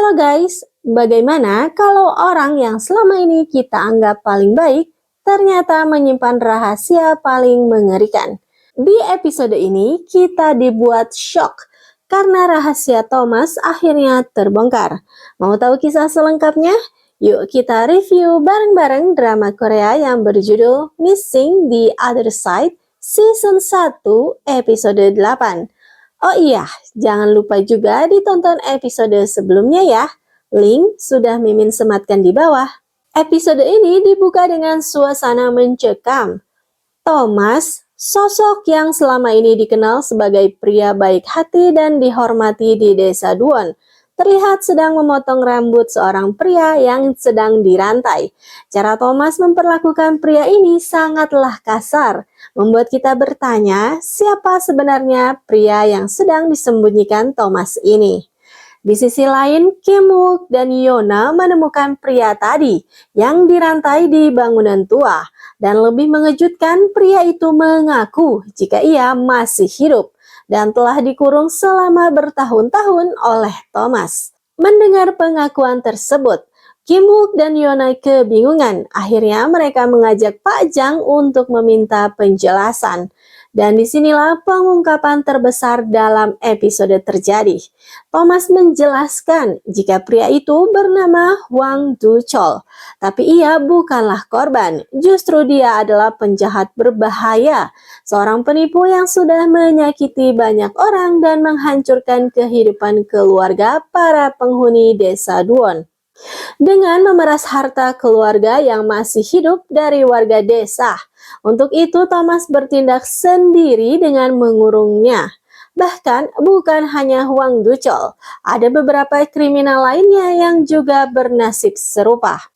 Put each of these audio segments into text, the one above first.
Halo guys, bagaimana kalau orang yang selama ini kita anggap paling baik ternyata menyimpan rahasia paling mengerikan? Di episode ini kita dibuat shock karena rahasia Thomas akhirnya terbongkar. Mau tahu kisah selengkapnya? Yuk kita review bareng-bareng drama Korea yang berjudul Missing the Other Side Season 1 episode 8. Oh iya, jangan lupa juga ditonton episode sebelumnya ya. Link sudah Mimin sematkan di bawah. Episode ini dibuka dengan suasana mencekam. Thomas, sosok yang selama ini dikenal sebagai pria baik hati dan dihormati di desa Duon, terlihat sedang memotong rambut seorang pria yang sedang dirantai. Cara Thomas memperlakukan pria ini sangatlah kasar, membuat kita bertanya siapa sebenarnya pria yang sedang disembunyikan Thomas ini. Di sisi lain, Kim Wook dan Yona menemukan pria tadi yang dirantai di bangunan tua, dan lebih mengejutkan pria itu mengaku jika ia masih hidup dan telah dikurung selama bertahun-tahun oleh Thomas. Mendengar pengakuan tersebut, Kim Wook dan Yona kebingungan. Akhirnya mereka mengajak Pak Jang untuk meminta penjelasan. Dan disinilah pengungkapan terbesar dalam episode terjadi. Thomas menjelaskan jika pria itu bernama Hwang Du-chol, tapi ia bukanlah korban. Justru dia adalah penjahat berbahaya, seorang penipu yang sudah menyakiti banyak orang dan menghancurkan kehidupan keluarga para penghuni desa Duon. Dengan memeras harta keluarga yang masih hidup dari warga desa. Untuk itu Thomas bertindak sendiri dengan mengurungnya. Bahkan bukan hanya Hwang Du-chol, ada beberapa kriminal lainnya yang juga bernasib serupa.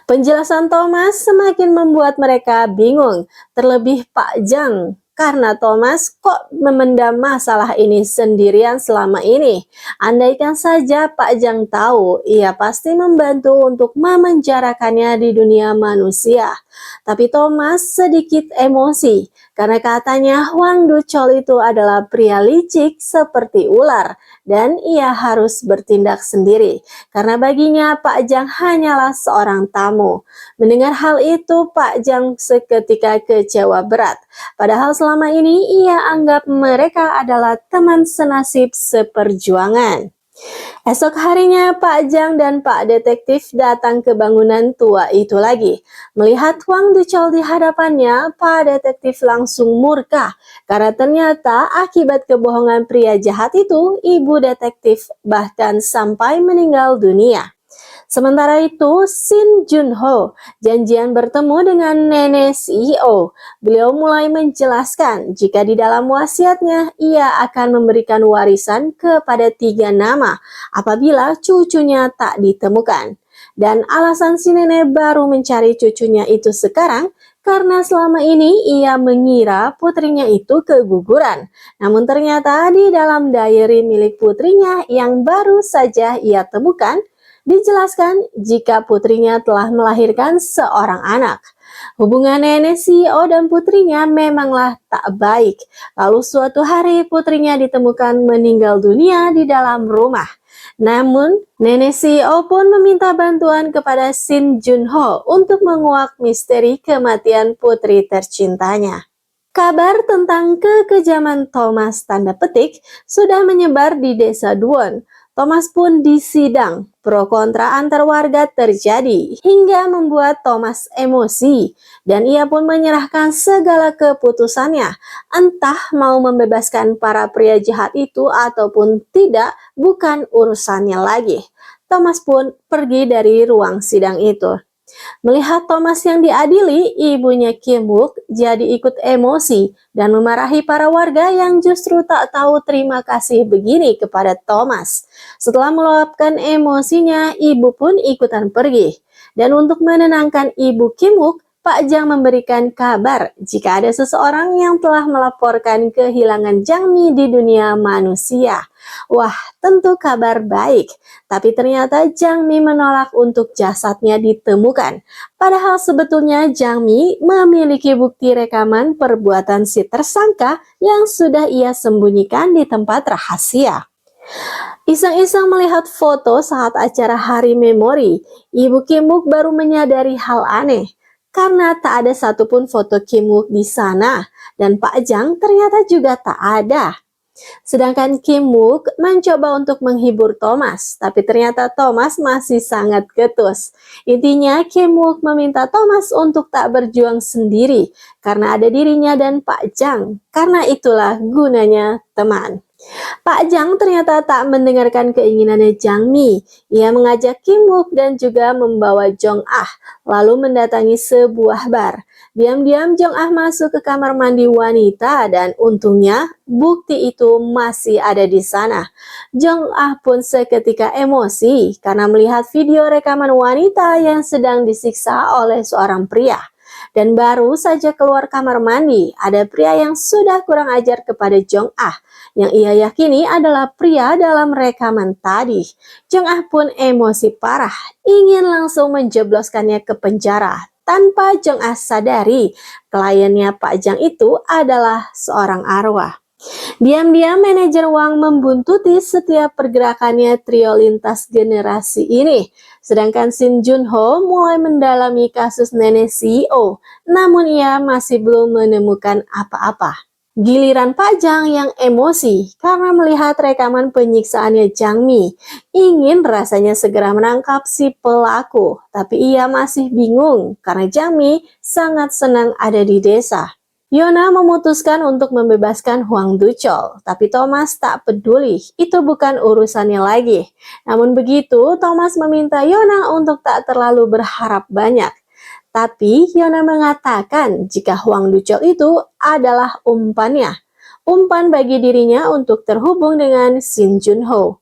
Penjelasan Thomas semakin membuat mereka bingung, terlebih Pak Jang. Karena Thomas kok memendam masalah ini sendirian selama ini. Andaikan saja Pak Jang tahu, ia pasti membantu untuk memenjarakannya di dunia manusia. Tapi Thomas sedikit emosi karena katanya Hwang Du-chol itu adalah pria licik seperti ular dan ia harus bertindak sendiri karena baginya Pak Jang hanyalah seorang tamu. Mendengar hal itu Pak Jang seketika kecewa berat. Padahal selama ini ia anggap mereka adalah teman senasib seperjuangan. Esok harinya Pak Jang dan Pak Detektif datang ke bangunan tua itu lagi. Melihat Hwang Du-chol di hadapannya, Pak Detektif langsung murka karena ternyata akibat kebohongan pria jahat itu, ibu detektif bahkan sampai meninggal dunia. Sementara itu, Shin Jun-ho janjian bertemu dengan nenek CEO. Beliau mulai menjelaskan jika di dalam wasiatnya ia akan memberikan warisan kepada 3 nama apabila cucunya tak ditemukan. Dan alasan si nenek baru mencari cucunya itu sekarang karena selama ini ia mengira putrinya itu keguguran. Namun ternyata di dalam diary milik putrinya yang baru saja ia temukan, dijelaskan jika putrinya telah melahirkan seorang anak. Hubungan nenek CEO dan putrinya memanglah tak baik. Lalu suatu hari putrinya ditemukan meninggal dunia di dalam rumah. Namun, nenek CEO pun meminta bantuan kepada Shin Jun-ho untuk menguak misteri kematian putri tercintanya. Kabar tentang kekejaman Thomas tanda petik sudah menyebar di desa Duon. Thomas pun disidang. Pro kontra antar warga terjadi hingga membuat Thomas emosi dan ia pun menyerahkan segala keputusannya. Entah mau membebaskan para pria jahat itu ataupun tidak, bukan urusannya lagi. Thomas pun pergi dari ruang sidang itu. Melihat Thomas yang diadili, ibunya Kim Wook jadi ikut emosi dan memarahi para warga yang justru tak tahu terima kasih begini kepada Thomas. Setelah meluapkan emosinya, ibu pun ikutan pergi. Dan untuk menenangkan ibu Kim Wook, Pak Jang memberikan kabar jika ada seseorang yang telah melaporkan kehilangan Jang Mi di dunia manusia. Wah, tentu kabar baik. Tapi ternyata Jang Mi menolak untuk jasadnya ditemukan. Padahal sebetulnya Jang Mi memiliki bukti rekaman perbuatan si tersangka yang sudah ia sembunyikan di tempat rahasia. Iseng-iseng melihat foto saat acara Hari Memori, Ibu Kim Wook baru menyadari hal aneh. Karena tak ada satupun foto Kim Wook di sana, dan Pak Jang ternyata juga tak ada. Sedangkan Kim Wook mencoba untuk menghibur Thomas, tapi ternyata Thomas masih sangat ketus. Intinya Kim Wook meminta Thomas untuk tak berjuang sendiri, karena ada dirinya dan Pak Jang. Karena itulah gunanya teman. Pak Jang ternyata tak mendengarkan keinginannya Jang Mi. Ia mengajak Kim Wook dan juga membawa Jong Ah, lalu mendatangi sebuah bar. Diam-diam Jong Ah masuk ke kamar mandi wanita dan untungnya bukti itu masih ada di sana. Jong Ah pun seketika emosi karena melihat video rekaman wanita yang sedang disiksa oleh seorang pria. Dan baru saja keluar kamar mandi, ada pria yang sudah kurang ajar kepada Jong Ah, yang ia yakini adalah pria dalam rekaman tadi. Jong Ah pun emosi parah, ingin langsung menjebloskannya ke penjara. Tanpa Jong Ah sadari, kliennya Pak Jang itu adalah seorang arwah. Diam-diam manajer Wang membuntuti setiap pergerakannya trio lintas generasi ini. Sedangkan Shin Jun Ho mulai mendalami kasus nenek CEO, namun ia masih belum menemukan apa-apa. Giliran Pak Jang yang emosi karena melihat rekaman penyiksaannya Jang Mi. Ingin rasanya segera menangkap si pelaku, tapi ia masih bingung karena Jang Mi sangat senang ada di desa. Yona memutuskan untuk membebaskan Huang Duchol, tapi Thomas tak peduli, itu bukan urusannya lagi. Namun begitu, Thomas meminta Yona untuk tak terlalu berharap banyak. Tapi Yona mengatakan jika Huang Duchol itu adalah umpannya. Umpan bagi dirinya untuk terhubung dengan Shin Jun Ho.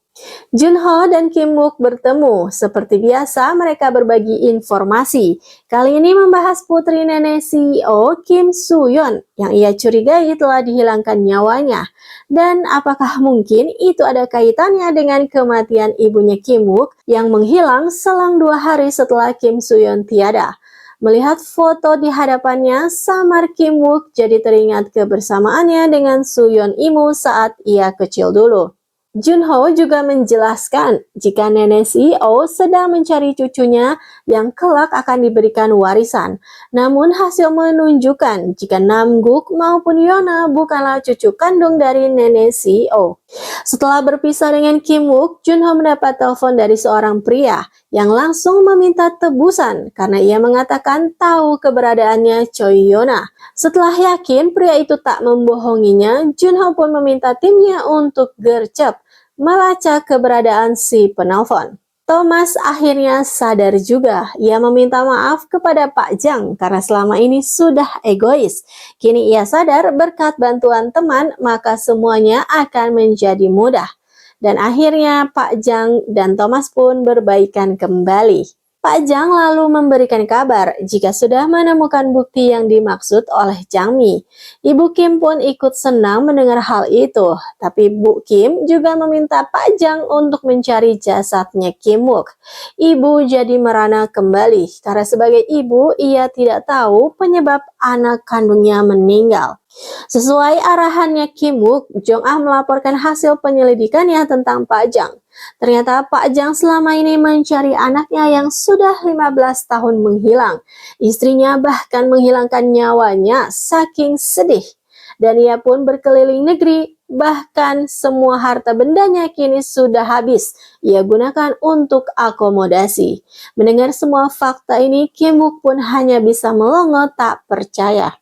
Junho dan Kim Wook bertemu. Seperti biasa, mereka berbagi informasi. Kali ini membahas putri nenek CEO Kim Soo-yeon yang ia curigai telah dihilangkan nyawanya. Dan apakah mungkin itu ada kaitannya dengan kematian ibunya Kim Wook yang menghilang selang 2 hari setelah Kim Soo-yeon tiada? Melihat foto di hadapannya, samar Kim Wook jadi teringat kebersamaannya dengan Soo-yeon Imu saat ia kecil dulu. Junho juga menjelaskan jika nenek CEO sedang mencari cucunya yang kelak akan diberikan warisan. Namun hasil menunjukkan jika Namguk maupun Yona bukanlah cucu kandung dari nenek CEO. Setelah berpisah dengan Kim Wook, Junho mendapat telepon dari seorang pria yang langsung meminta tebusan karena ia mengatakan tahu keberadaannya Choi Yona. Setelah yakin pria itu tak membohonginya, Junho pun meminta timnya untuk gercep melacak keberadaan si penelpon. Thomas akhirnya sadar juga. Ia meminta maaf kepada Pak Jang karena selama ini sudah egois. Kini ia sadar berkat bantuan teman maka semuanya akan menjadi mudah. Dan akhirnya Pak Jang dan Thomas pun berbaikan kembali. Pak Jang lalu memberikan kabar jika sudah menemukan bukti yang dimaksud oleh Jang Mi. Ibu Kim pun ikut senang mendengar hal itu, tapi Bu Kim juga meminta Pak Jang untuk mencari jasadnya Kim Wook. Ibu jadi merana kembali karena sebagai ibu ia tidak tahu penyebab anak kandungnya meninggal. Sesuai arahannya Kim Wook, Jong Ah melaporkan hasil penyelidikannya tentang Pak Jang. Ternyata Pak Jang selama ini mencari anaknya yang sudah 15 tahun menghilang. Istrinya bahkan menghilangkan nyawanya saking sedih. Dan ia pun berkeliling negeri, bahkan semua harta bendanya kini sudah habis. Ia gunakan untuk akomodasi. Mendengar semua fakta ini, Kim Wook pun hanya bisa melongo tak percaya.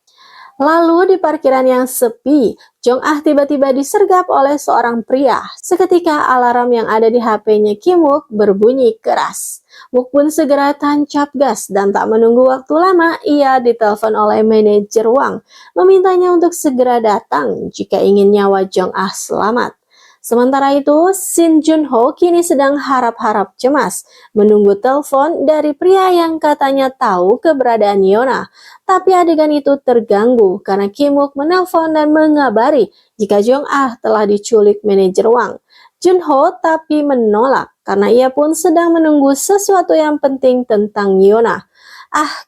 Lalu di parkiran yang sepi, Jong Ah tiba-tiba disergap oleh seorang pria. Seketika alarm yang ada di HP-nya Kim Wook berbunyi keras. Wook pun segera tancap gas dan tak menunggu waktu lama, ia ditelepon oleh manajer Wang, memintanya untuk segera datang jika ingin nyawa Jong Ah selamat. Sementara itu, Shin Jun Ho kini sedang harap-harap cemas, menunggu telepon dari pria yang katanya tahu keberadaan Yona. Tapi adegan itu terganggu karena Kim Wook menelpon dan mengabari jika Jong Ah telah diculik manajer Wang. Jun Ho tapi menolak karena ia pun sedang menunggu sesuatu yang penting tentang Yona.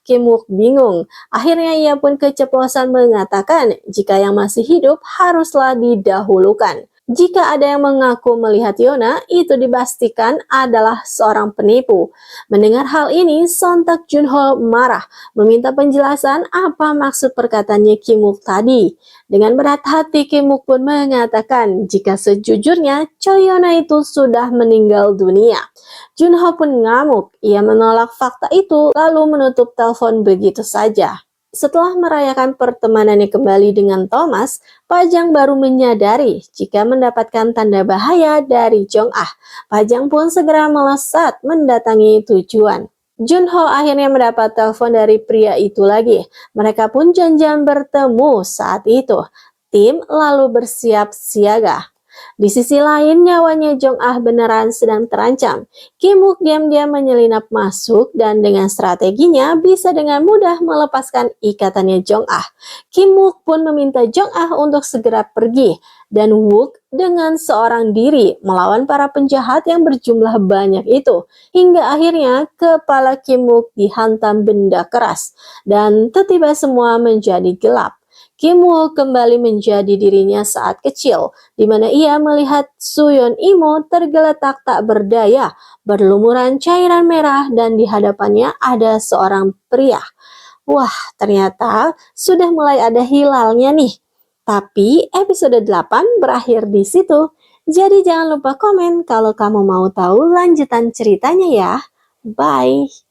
Kim Wook bingung. Akhirnya ia pun keceplosan mengatakan jika yang masih hidup haruslah didahulukan. Jika ada yang mengaku melihat Yona, itu dipastikan adalah seorang penipu. Mendengar hal ini, sontak Junho marah, meminta penjelasan apa maksud perkataannya Kimuk tadi. Dengan berat hati, Kimuk pun mengatakan jika sejujurnya Choi Yona itu sudah meninggal dunia. Junho pun ngamuk, ia menolak fakta itu lalu menutup telepon begitu saja. Setelah merayakan pertemanannya kembali dengan Thomas, Pajang baru menyadari jika mendapatkan tanda bahaya dari Jong Ah. Pajang pun segera melesat mendatangi tujuan. Junho akhirnya mendapat telepon dari pria itu lagi. Mereka pun janjian bertemu saat itu. Tim lalu bersiap siaga. Di sisi lain, nyawanya Jong Ah beneran sedang terancam. Kimuk diam-diam menyelinap masuk dan dengan strateginya bisa dengan mudah melepaskan ikatannya Jong Ah. Kimuk pun meminta Jong Ah untuk segera pergi dan Wook dengan seorang diri melawan para penjahat yang berjumlah banyak itu. Hingga akhirnya kepala Kimuk dihantam benda keras dan tiba-tiba semua menjadi gelap. Kim Woo kembali menjadi dirinya saat kecil, di mana ia melihat Suyeon Imo tergeletak tak berdaya, berlumuran cairan merah dan di hadapannya ada seorang pria. Wah, ternyata sudah mulai ada hilalnya nih. Tapi episode 8 berakhir di situ. Jadi jangan lupa komen kalau kamu mau tahu lanjutan ceritanya ya. Bye!